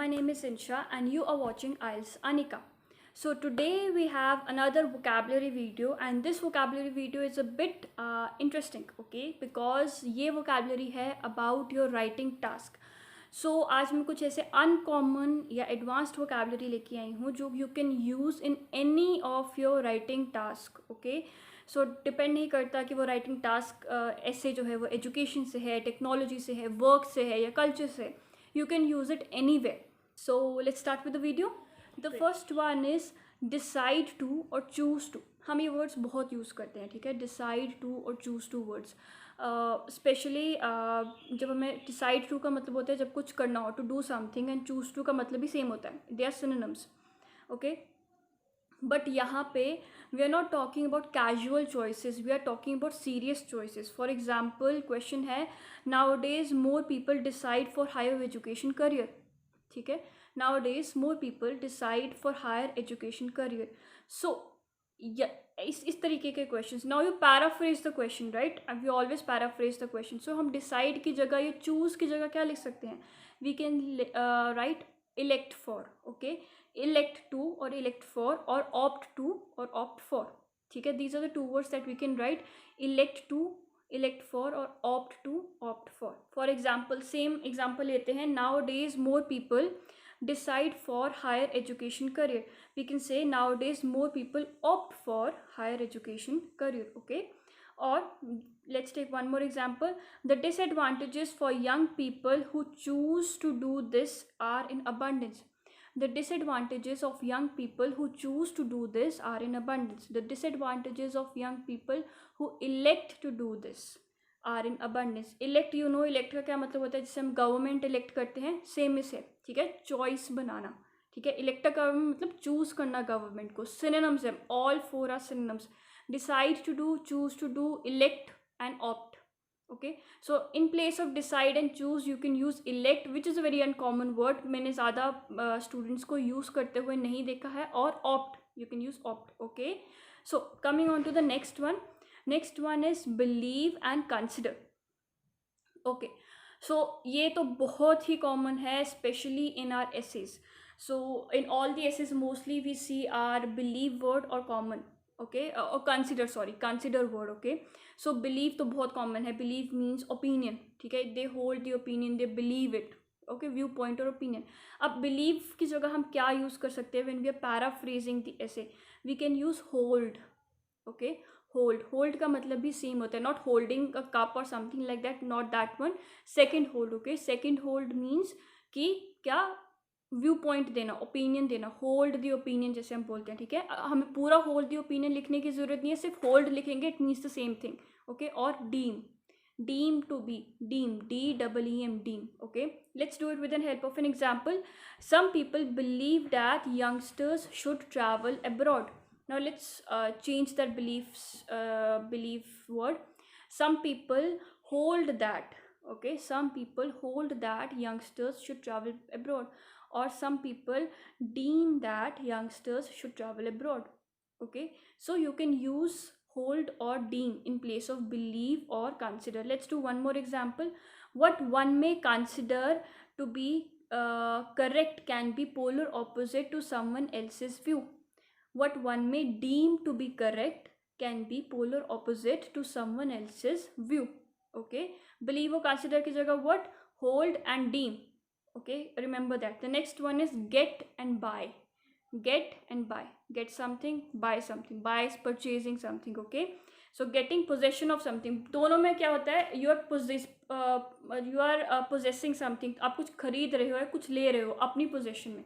my name is Insha and you are watching IELTS Anika. So today we have another vocabulary video and this vocabulary video is a bit interesting, okay? Because ये vocabulary है about your writing task. So आज मैं कुछ ऐसे uncommon या advanced vocabulary लेके आई हूँ जो you can use in any of your writing task, okay? So depend नहीं करता कि वो राइटिंग टास्क ऐसे जो है वो एजुकेशन से है, टेक्नोलॉजी से है, वर्क से है या कल्चर से. You can use it anywhere. So let's start with the video. The first one is decide to और choose to. हम ये words बहुत यूज़ करते हैं, ठीक है? decide to और choose to words. स्पेशली जब हमें decide to का मतलब होता है जब कुछ करना हो, to do something, and choose to का मतलब भी सेम होता है. They are synonyms. Okay? But यहाँ पे we are not talking about casual choices, we are talking about serious choices. For example question है nowadays more people decide for higher education career. ठीक है, nowadays more people decide for higher education career. So इस तरीके के क्वेश्चन. Now you paraphrase the question, right? We always paraphrase the question. So हम decide की जगह या चूज की जगह क्या लिख सकते हैं? We can write elect for, okay? elect to or elect for or opt to or opt for. ठीक है, these are the two words that we can write. elect to, elect for or opt to, opt for. For example, same example लेते हैं. Nowadays more people decide for higher education career. We can say nowadays more people opt for higher education career, okay? Or let's take one more example. The disadvantages for young people who choose to do this are in abundance. The disadvantages of young people who choose to do this are in abundance. The disadvantages of young people who elect to do this are in abundance. Elect, you know, elect का क्या मतलब होता है? जिसे हम government elect करते हैं, same इसे, ठीक है? चॉइस बनाना, ठीक है? इलेक्ट का मतलब चूज करना गवर्नमेंट को. सिनोनिम्स है, all four are synonyms. decide to do, choose to do, elect and opt. Okay, so in place of decide and choose you can use elect, which is a very uncommon word. मैंने ज़्यादा students को use करते हुए नहीं देखा है. और opt, you can use opt. Okay, so coming on to the next one. Next one is believe and consider. Okay, so ये तो बहुत ही common है, especially in our essays. So in all the essays mostly we see our believe word or common, okay, और consider, sorry, consider word. Okay, so believe तो बहुत common है. Believe means opinion, ठीक है? They hold the opinion, they believe it. Okay, view point और opinion. अब believe की जगह हम क्या यूज़ कर सकते हैं? When we are paraphrasing the essay, we can use hold. Okay, hold. Hold का मतलब भी सेम होता है, नॉट होल्डिंग अ कप और something like that, not that one. Second hold. Okay, second hold means कि क्या? व्यू पॉइंट देना, opinion देना. होल्ड दी ओपिनियन जैसे हम बोलते हैं, ठीक है? हमें पूरा होल्ड दी ओपिनियन लिखने की जरूरत नहीं है, सिर्फ होल्ड लिखेंगे, it means the same thing. Okay, और deem, deem to be, deem, DEEM, deem. Okay, let's do it with an help of an example. Some people believe that youngsters should travel abroad. Now let's change that belief word. Some people hold that, okay, some people hold that youngsters should travel abroad, or some people deem that youngsters should travel abroad. Okay, so you can use hold or deem in place of believe or consider. Let's do one more example. What one may consider to be correct can be polar opposite to someone else's view. What one may deem to be correct can be polar opposite to someone else's view. Okay, believe or consider की जगह what? Hold and deem. Okay, remember that. The next one is get and buy. Get and buy. Get something, buy something. Buy is purchasing something. Okay, so getting possession of something. दोनों में क्या होता है? You are possessing something. आप कुछ खरीद रहे हो या कुछ ले रहे हो अपनी possession में,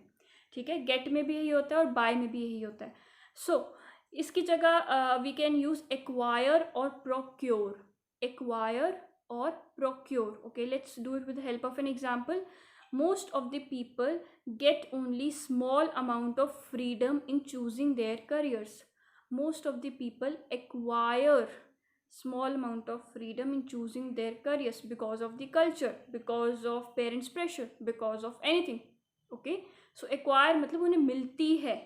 ठीक है? गेट में भी यही होता है और बाय में भी यही होता है. सो इसकी जगह वी कैन यूज एक्वायर और प्रोक्योर. एक्वायर और procure. Okay, let's do it with the help of an example. Most of the people get only small amount of freedom in choosing their careers. Most of the people acquire small amount of freedom in choosing their careers because of the culture, because of parents pressure, because of anything. Okay, so acquire मतलब उन्हें मिलती है,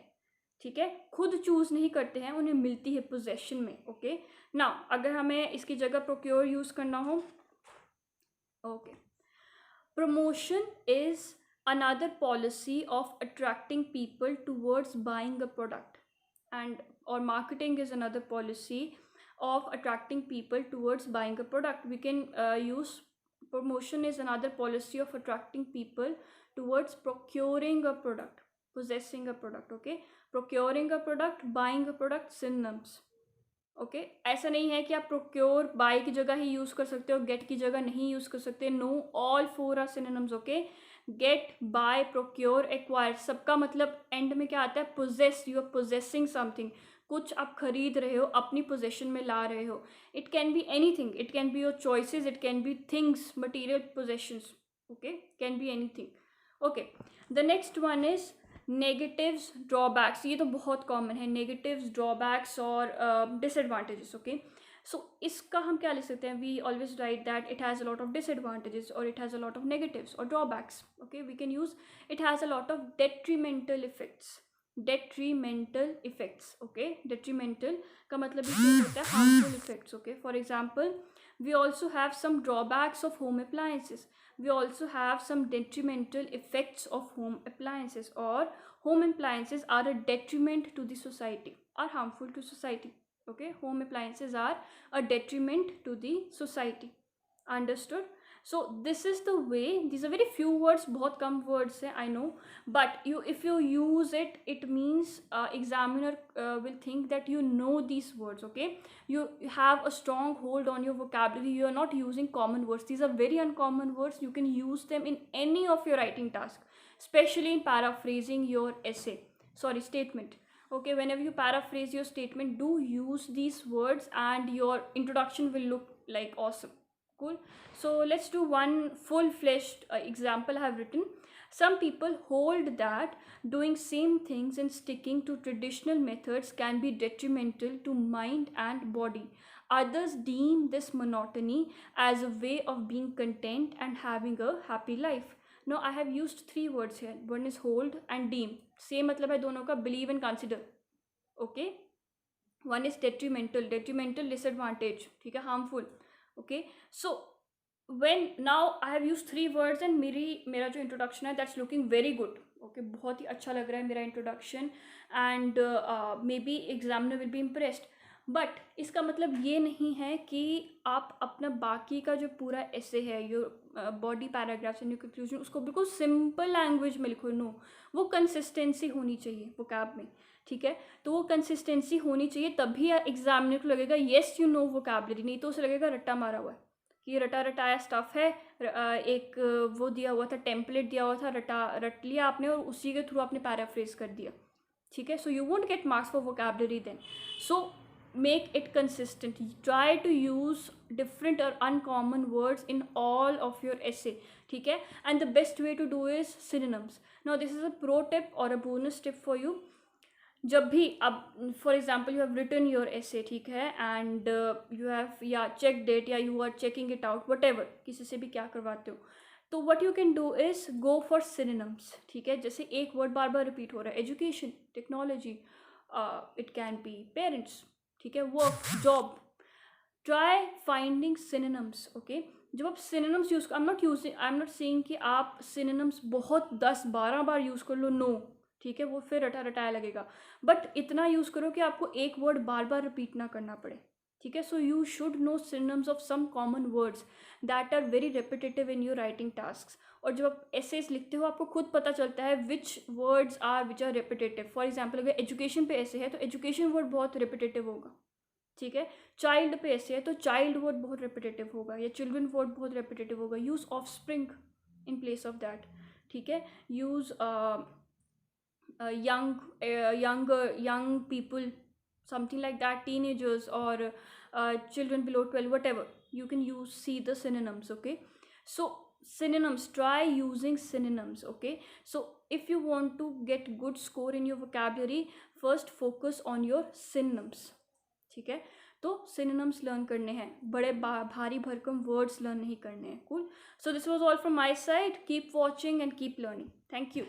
ठीक है? खुद choose नहीं करते हैं, उन्हें मिलती है पोजेशन में. ओके, नाउ अगर हमें इसकी जगह प्रोक्योर यूज करना हो, okay, promotion is another policy of attracting people towards buying a product, and or marketing is another policy of attracting people towards buying a product. We can use promotion is another policy of attracting people towards procuring a product, possessing a product. Okay, procuring a product, buying a product, synonyms. Okay ऐसा नहीं है कि आप procure bye की जगह ही use कर सकते हो, गेट की जगह नहीं यूज़ कर सकते. No, all four are synonyms. Okay, get, buy, procure, acquire, सबका मतलब एंड में क्या आता है? Possess. You are possessing something. कुछ आप खरीद रहे हो, अपनी पोजेशन में ला रहे हो. It can be anything, it can be your choices, it can be things, material possessions. Okay, can be anything. Okay, the next one is negatives, drawbacks. ये तो बहुत कॉमन है, नेगेटिव्स, ड्रॉबैक्स और डिसएडवांटेजेस. ओके, सो इसका हम क्या लिख सकते हैं? We always write that it has a lot of disadvantages और it has a lot of negatives और drawbacks. Okay, we can use it has a lot of detrimental effects. Detrimental effects. Okay, detrimental का मतलब भी होता है harmful effects. Okay, for example, we also have some drawbacks of home appliances. We also have some detrimental effects of home appliances, or home appliances are a detriment to the society, are harmful to society. Okay, home appliances are a detriment to the society. Understood? So this is the way. These are very few words, बहुत कम words है, I know, but if you use it, it means examiner will think that you know these words. Okay, you have a strong hold on your vocabulary. You are not using common words. These are very uncommon words. You can use them in any of your writing task, especially in paraphrasing your essay, statement. Okay, whenever you paraphrase your statement, do use these words and your introduction will look like awesome. Cool. So let's do one full-fledged example I have written. Some people hold that doing same things and sticking to traditional methods can be detrimental to mind and body. Others deem this monotony as a way of being content and having a happy life. Now I have used three words here. One is hold and deem. Same मतलब है दोनों का, believe and consider. Okay. One is detrimental. Detrimental, disadvantage. ठीक है, harmful. Okay, so when now I have used three words and मेरा जो introduction है that's looking very good. Okay, बहुत ही अच्छा लग रहा है मेरा introduction and maybe examiner will be impressed. But इसका मतलब ये नहीं है कि आप अपना बाकी का जो पूरा ऐसे है, your body paragraphs and your conclusion, उसको बिल्कुल सिंपल लैंग्वेज में लिखो. नो, वो कंसिस्टेंसी होनी चाहिए वोकैब में. ठीक है, तो वो कंसिस्टेंसी होनी चाहिए, तभी एग्जामिनर को लगेगा येस यू नो वोकैबलरी. नहीं तो उसे लगेगा रट्टा मारा हुआ है, कि रटा रटाया स्टफ है. एक वो दिया हुआ था, टेम्पलेट दिया हुआ था, रट लिया आपने और उसी के थ्रू आपने पैराफ्रेज कर दिया. ठीक है, so you won't get marks for vocabulary then. So make it consistent. Try to use different or uncommon words in all of your essay. ठीक है, and the best way to do is synonyms. Now this is a pro tip or a bonus tip for you. जब भी अब for example you have written your essay, ठीक है, and you have या check that या you are checking it out, whatever, किसी से भी क्या करवाते हो, तो what you can do is go for synonyms. ठीक है, जैसे एक वर्ड बार बार रिपीट हो रहा है, education, technology, it can be parents. ठीक है, work, job. Try finding synonyms. Okay, जब आप synonyms use, I am not saying कि आप सिनोनिम्स बहुत 10-12 बार यूज़ कर लो. नो, ठीक है, वो फिर रटा रटाया लगेगा. बट इतना यूज़ करो कि आपको एक वर्ड बार बार रिपीट ना करना पड़े. ठीक है, so you should know synonyms of some common words that are very repetitive in your writing task. और जब आप एसेज लिखते हो आपको खुद पता चलता है which words are which are repetitive. For example अगर एजुकेशन पे ऐसे है तो एजुकेशन वर्ड बहुत रेपिटेटिव होगा. ठीक है, चाइल्ड पे ऐसे है तो चाइल्ड वर्ड बहुत रेपिटेटिव होगा, या चिल्ड्रन वर्ड बहुत रेपिटेटिव होगा. Use of spring in place of that. ठीक है, use young people, something like that, teenagers or children below 12, whatever, you can see the synonyms. Okay, so synonyms, try using synonyms. Okay, so if you want to get good score in your vocabulary, first focus on your synonyms. ठीक है, तो synonyms learn करने हैं, बड़े भारी भरकम words learn नहीं करने हैं. Cool. So this was all from my side. Keep watching and keep learning. Thank you.